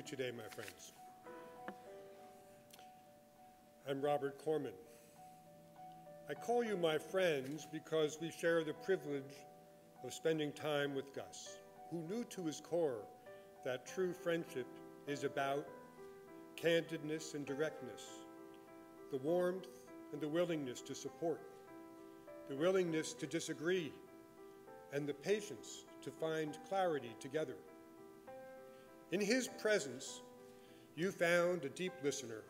today, my friends. I'm Robert Corman. I call you my friends because we share the privilege of spending time with Gus, who knew to his core that true friendship is about candidness and directness, the warmth and the willingness to support, the willingness to disagree, and the patience to find clarity together. In his presence, you found a deep listener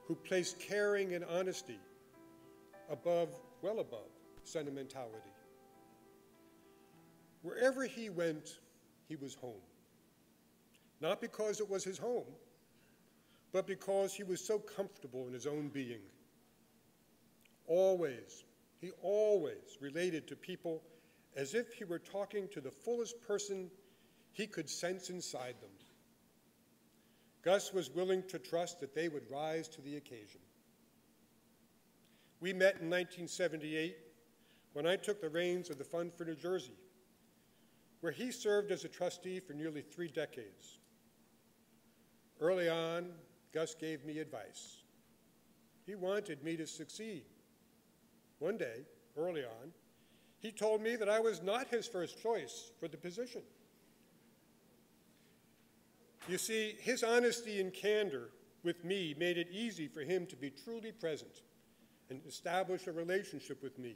who placed caring and honesty well above sentimentality. Wherever he went, he was home. Not because it was his home, but because he was so comfortable in his own being. He always related to people as if he were talking to the fullest person he could sense inside them. Gus was willing to trust that they would rise to the occasion. We met in 1978 when I took the reins of the Fund for New Jersey, where he served as a trustee for nearly 3 decades. Early on, Gus gave me advice. He wanted me to succeed. One day, early on, he told me that I was not his first choice for the position. You see, his honesty and candor with me made it easy for him to be truly present and establish a relationship with me.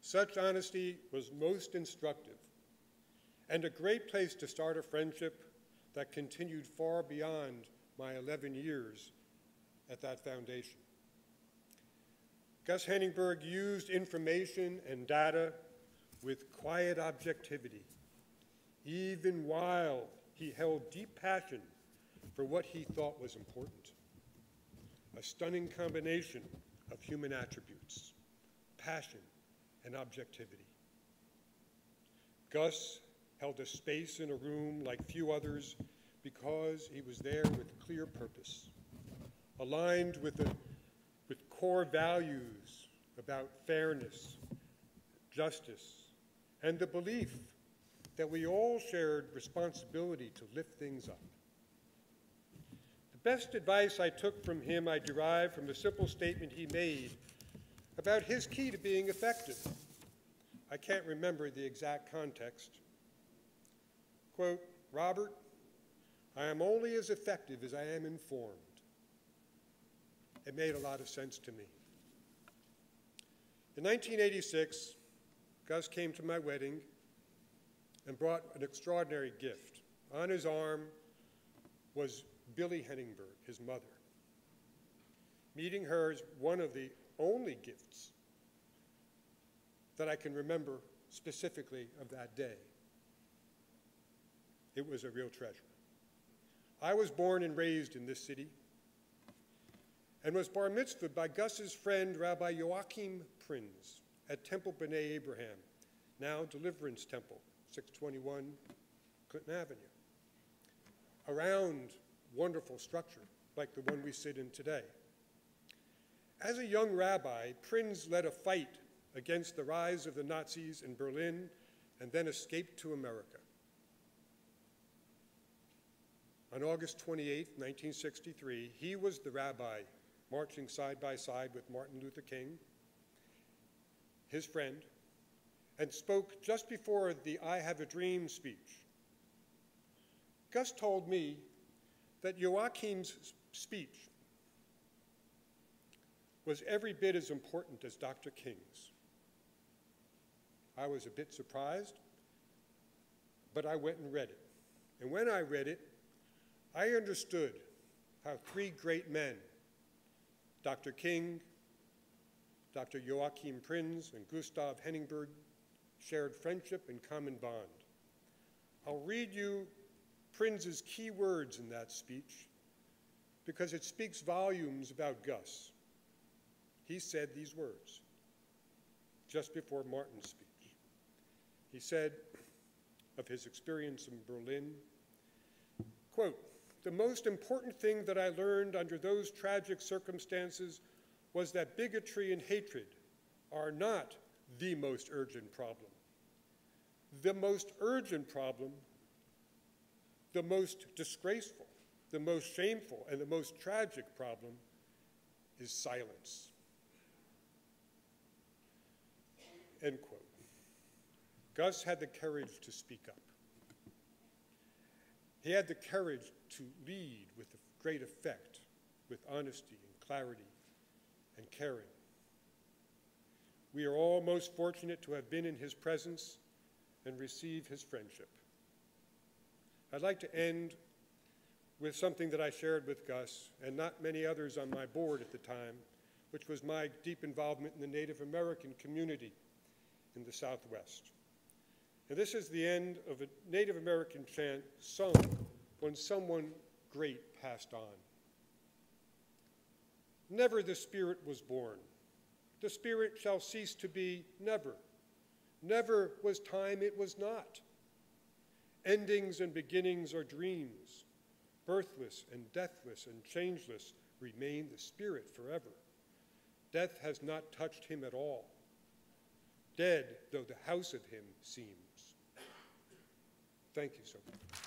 Such honesty was most instructive and a great place to start a friendship that continued far beyond my 11 years at that foundation. Gus Heningburg used information and data with quiet objectivity, even while he held deep passion for what he thought was important. A stunning combination of human attributes, passion and objectivity. Gus held a space in a room like few others because he was there with clear purpose, aligned with core values about fairness, justice, and the belief that we all shared responsibility to lift things up. The best advice I took from him I derived from a simple statement he made about his key to being effective. I can't remember the exact context. Quote, "Robert, I am only as effective as I am informed." It made a lot of sense to me. In 1986, Gus came to my wedding and brought an extraordinary gift. On his arm was Billie Heningburg, his mother. Meeting her is one of the only gifts that I can remember specifically of that day. It was a real treasure. I was born and raised in this city and was bar mitzvahed by Gus's friend, Rabbi Joachim Prinz, at Temple B'nai Abraham, now Deliverance Temple, 621 Clinton Avenue. A round, wonderful structure like the one we sit in today. As a young rabbi, Prinz led a fight against the rise of the Nazis in Berlin and then escaped to America. On August 28, 1963, he was the rabbi marching side by side with Martin Luther King, his friend, and spoke just before the I Have a Dream speech. Gus told me that Joachim's speech was every bit as important as Dr. King's. I was a bit surprised, but I went and read it. And when I read it, I understood how 3 great men, Dr. King, Dr. Joachim Prinz, and Gustav Heningburg, shared friendship and common bond. I'll read you Prinz's key words in that speech because it speaks volumes about Gus. He said these words just before Martin's speech. He said of his experience in Berlin, quote, "The most important thing that I learned under those tragic circumstances was that bigotry and hatred are not the most urgent problem. The most urgent problem the most disgraceful, the most shameful, and the most tragic problem is silence. End quote. Gus had the courage to speak up. He had the courage to lead with great effect, with honesty and clarity and caring. We are all most fortunate to have been in his presence and receive his friendship. I'd like to end with something that I shared with Gus and not many others on my board at the time, which was my deep involvement in the Native American community in the Southwest. And this is the end of a Native American chant sung when someone great passed on. Never the Spirit was born. The Spirit shall cease to be, never. Never was time, it was not. Endings and beginnings are dreams. Birthless and deathless and changeless remain the Spirit forever. Death has not touched him at all, dead though the house of him seems. Thank you so much.